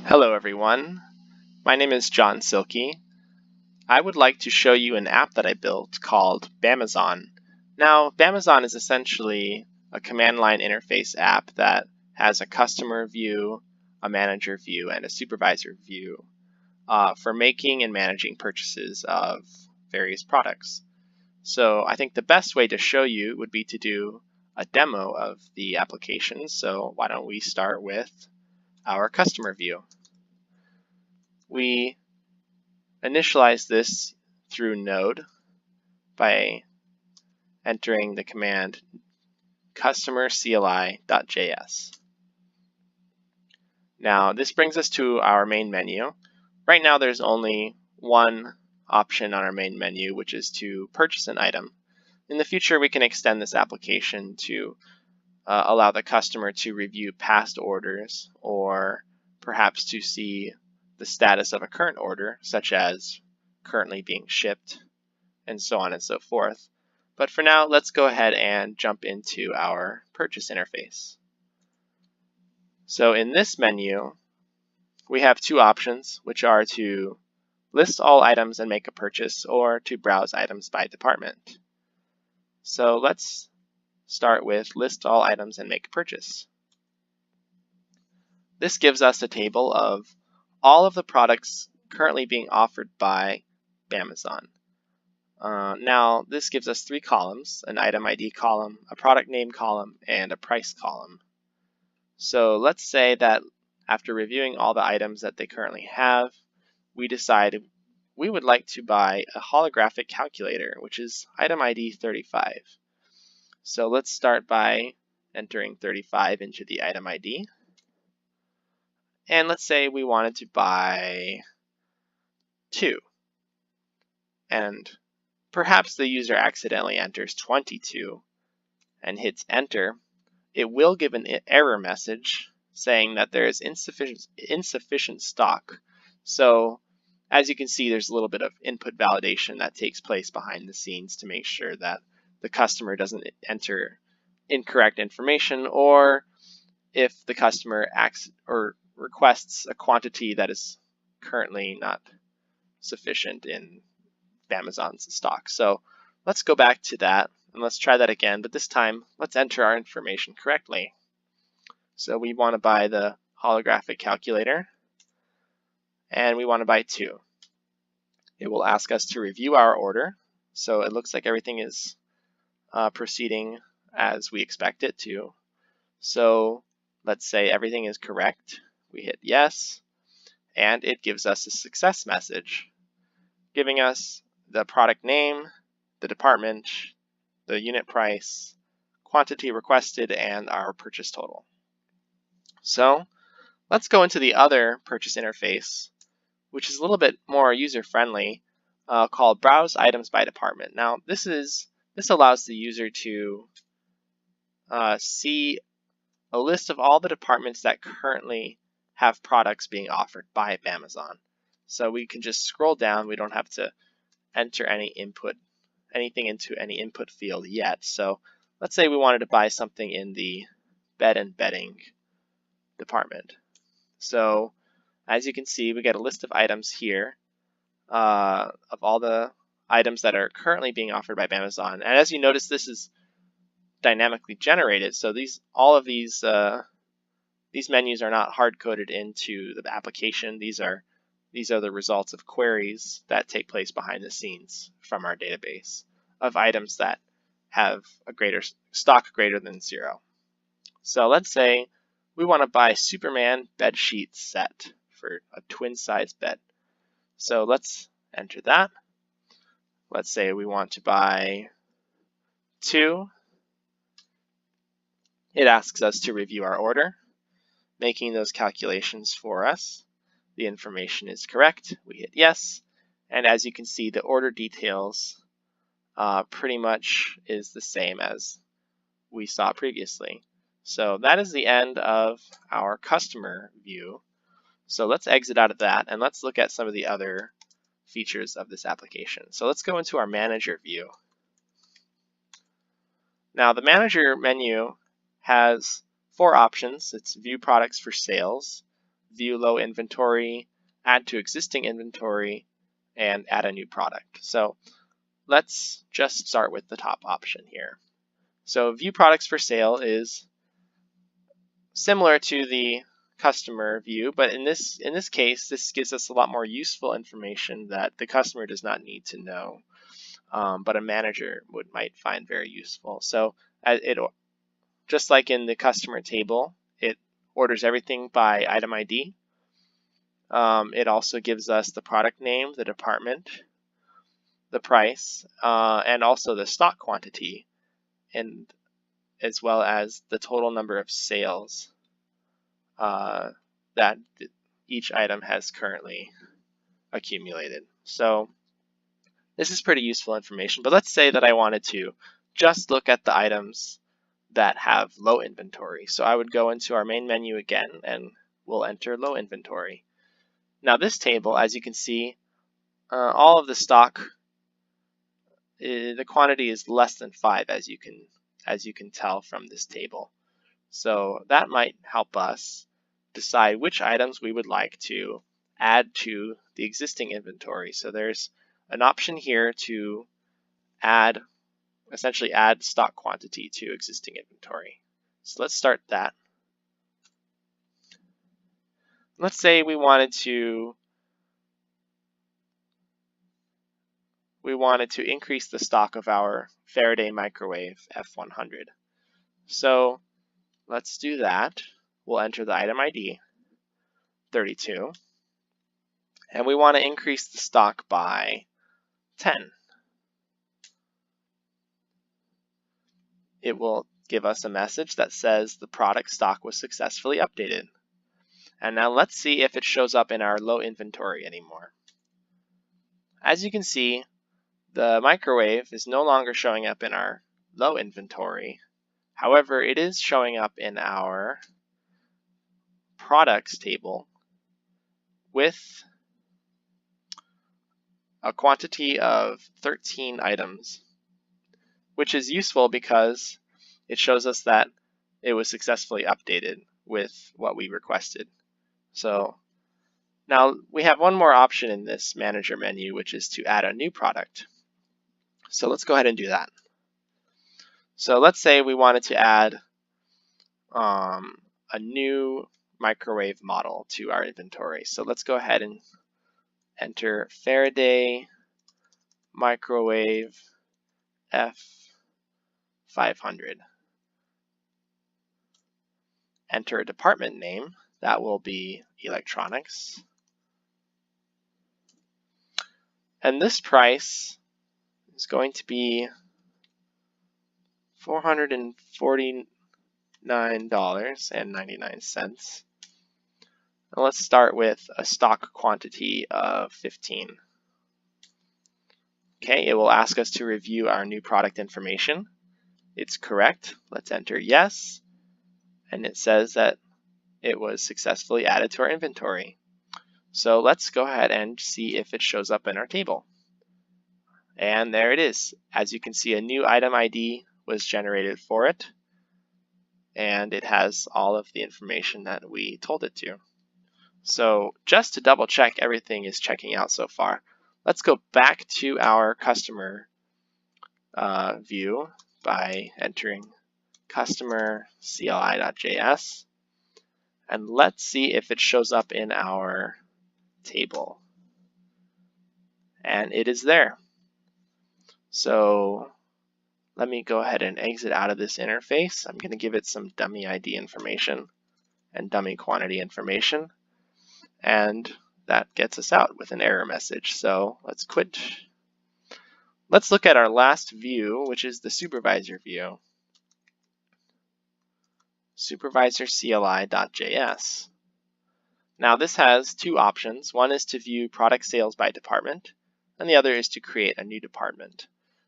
Hello everyone, my name is John Silky. I would like to show you an app that I built called Bamazon. Now, Bamazon is essentially a command line interface app that has a customer view, a manager view, and a supervisor view for making and managing purchases of various products. So I think the best way to show you would be to do a demo of the application. So why don't we start with our customer view. We initialize this through Node by entering the command customer.cli.js. Now this brings us to our main menu. Right now there's only one option on our main menu, which is to purchase an item. In the future we can extend this application to allow the customer to review past orders, or perhaps to see the status of a current order, such as currently being shipped, and so on and so forth. But for now, let's go ahead and jump into our purchase interface. So in this menu, we have two options, which are to list all items and make a purchase, or to browse items by department. So let's start with list all items and make a purchase. This gives us a table of all of the products currently being offered by Bamazon. Now this gives us three columns: an item ID column, a product name column, and a price column. So let's say that after reviewing all the items that they currently have, we decide we would like to buy a holographic calculator, which is item ID 35. So let's start by entering 35 into the item ID. And let's say we wanted to buy 2. And perhaps the user accidentally enters 22 and hits enter. It will give an error message saying that there is insufficient stock. So as you can see, there's a little bit of input validation that takes place behind the scenes to make sure that the customer doesn't enter incorrect information, or if the customer acts or requests a quantity that is currently not sufficient in Bamazon's stock. So let's go back to that and let's try that again, but this time let's enter our information correctly. So we want to buy the holographic calculator, and we want to buy 2. It will ask us to review our order. So it looks like everything is proceeding as we expect it to. So let's say everything is correct. We hit yes, and it gives us a success message, giving us the product name, the department, the unit price, quantity requested, and our purchase total. So let's go into the other purchase interface, which is a little bit more user-friendly, called Browse Items by Department. Now this allows the user to see a list of all the departments that currently have products being offered by Bamazon. So we can just scroll down. We don't have to enter anything into any input field yet. So let's say we wanted to buy something in the bed and bedding department. So as you can see, we get a list of items here of all the items that are currently being offered by Bamazon. And as you notice, this is dynamically generated. So all of these menus are not hard-coded into the application. These are the results of queries that take place behind the scenes from our database of items that have a stock greater than 0. So let's say we want to buy Superman bed sheet set for a twin-size bed. So let's enter that. Let's say we want to buy 2. It asks us to review our order, making those calculations for us. The information is correct. We hit yes. And as you can see, the order details pretty much is the same as we saw previously. So that is the end of our customer view. So let's exit out of that and let's look at some of the other features of this application. So let's go into our manager view. Now the manager menu has 4 options. It's view products for sales, view low inventory, add to existing inventory, and add a new product. So let's just start with the top option here. So view products for sale is similar to the customer view, but in this case, this gives us a lot more useful information that the customer does not need to know, but a manager might find very useful. So just like in the customer table, it orders everything by item ID. It also gives us the product name, the department, the price, and also the stock quantity, and as well as the total number of sales that each item has currently accumulated. So this is pretty useful information, but let's say that I wanted to just look at the items that have low inventory. So I would go into our main menu again and we'll enter low inventory. Now this table, as you can see, all of the stock, the quantity is less than 5, as you can tell from this table. So that might help us decide which items we would like to add to the existing inventory. So there's an option here to essentially add stock quantity to existing inventory. So let's start that. Let's say we wanted to increase the stock of our Faraday microwave F100. So let's do that. We'll enter the item ID, 32, and we want to increase the stock by 10. It will give us a message that says the product stock was successfully updated. And now let's see if it shows up in our low inventory anymore. As you can see, the microwave is no longer showing up in our low inventory. However, it is showing up in our products table with a quantity of 13 items, which is useful because it shows us that it was successfully updated with what we requested. So now we have one more option in this manager menu, which is to add a new product. So let's go ahead and do that. So let's say we wanted to add a new microwave model to our inventory. So let's go ahead and enter Faraday microwave F500. Enter a department name. That will be electronics. And this price is going to be $449.99. And let's start with a stock quantity of 15. Okay, it will ask us to review our new product information. It's correct. Let's enter yes. And it says that it was successfully added to our inventory. So let's go ahead and see if it shows up in our table. And there it is. As you can see, a new item ID was generated for it, and it has all of the information that we told it to. So just to double check everything is checking out so far, let's go back to our customer view by entering customer CLI.js, and let's see if it shows up in our table. And it is there. So let me go ahead and exit out of this interface. I'm going to give it some dummy ID information and dummy quantity information, and that gets us out with an error message. So let's quit. Let's look at our last view, which is the supervisor view. Supervisor CLI.js. Now this has two options. One is to view product sales by department, and the other is to create a new department.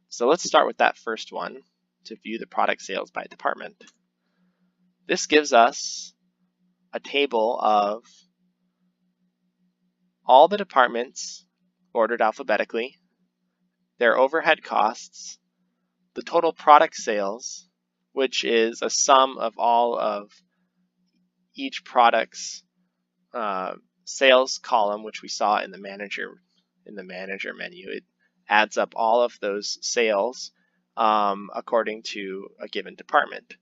So let's start with that first one, to view the product sales by department. This gives us a table of all the departments ordered alphabetically, their overhead costs, the total product sales, which is a sum of all of each product's sales column, which we saw in the manager menu. It adds up all of those sales according to a given department.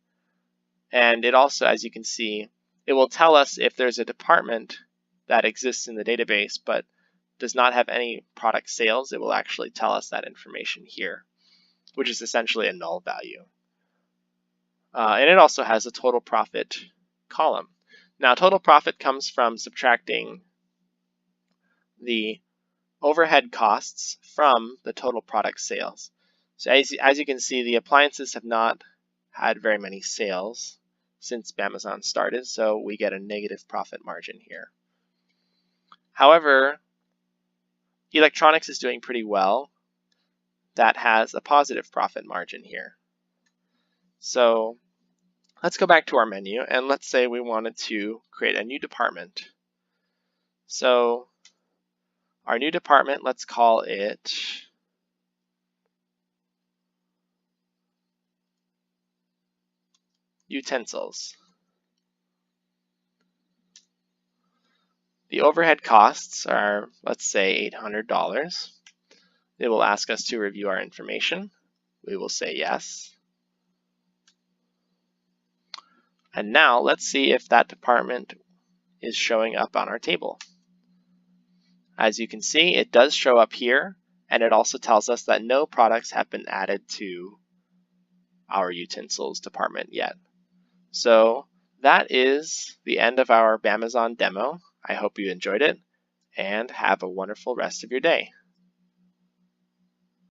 And it also, as you can see, it will tell us if there's a department that exists in the database but does not have any product sales. It will actually tell us that information here, which is essentially a null value. And it also has a total profit column. Now, total profit comes from subtracting the overhead costs from the total product sales. So as you can see, the appliances have not had very many sales since Bamazon started, so we get a negative profit margin here. However, electronics is doing pretty well. That has a positive profit margin here. So let's go back to our menu, and let's say we wanted to create a new department. So our new department, let's call it utensils. The overhead costs are, let's say, $800. It will ask us to review our information. We will say yes. And now let's see if that department is showing up on our table. As you can see, it does show up here, and it also tells us that no products have been added to our utensils department yet. So that is the end of our Bamazon demo. I hope you enjoyed it, and have a wonderful rest of your day.